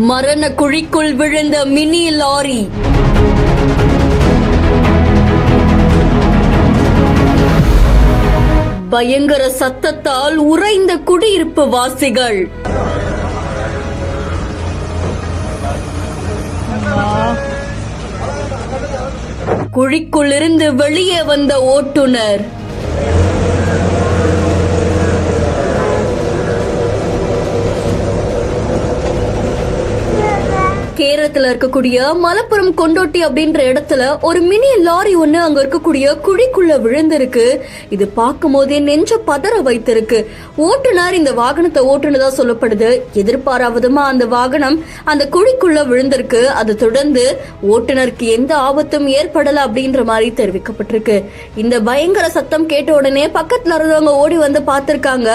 மரண குழிக்குள் விழுந்த மினி லாரி. பயங்கர சத்தத்தால் உறைந்த குடியிருப்பு வாசிகள். குழிக்குள்ளிருந்து வெளியே வந்த ஓட்டுநர். கேரளத்துல இருக்கக்கூடிய மலப்புரம் கொண்டோட்டி அப்படின்ற இடத்துல ஒரு மினி லாரி ஒண்ணு அங்க இருக்கக்கூடிய குழிக்குள்ள விழுந்திருக்கு. இது பார்க்கும் போதே நெஞ்ச பதற வைத்திருக்கு. ஓட்டுநர் இந்த வாகனத்தை ஓட்டுனதா சொல்லப்படுது. எதிர்பாராவதுமா அந்த வாகனம் அந்த குழிக்குள்ள விழுந்திருக்கு. அதை தொடர்ந்து ஓட்டுநருக்கு எந்த ஆபத்தும் ஏற்படல அப்படின்ற மாதிரி தெரிவிக்கப்பட்டிருக்கு. இந்த பயங்கர சத்தம் கேட்ட உடனே பக்கத்துல இருந்தவங்க ஓடி வந்து பார்த்திருக்காங்க.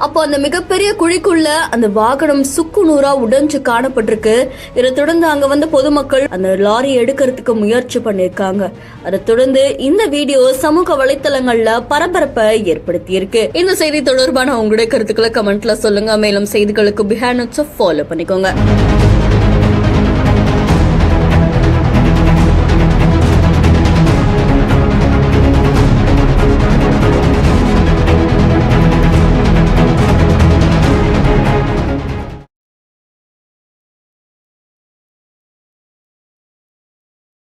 அப்போ அந்த மிகப்பெரிய குழிக்குள்ள அந்த வாகனம் சுக்கு நூறா உடைஞ்சு காணப்பட்டிருக்கு. இதை தொடர்ந்து அங்க வந்த பொதுமக்கள் அந்த லாரி எடுக்கிறதுக்கு முயற்சி பண்ணிருக்காங்க. அதை தொடர்ந்து இந்த வீடியோ சமூக வலைத்தளங்கள்ல பரபரப்பை ஏற்படுத்தி இருக்கு. இந்த செய்தி தொடர்பான உங்களுடைய கருத்துக்களை கமெண்ட்ல சொல்லுங்க. மேலும் செய்திகளுக்கு பிஹைண்ட் ஃபாலோ பண்ணிக்கோங்க.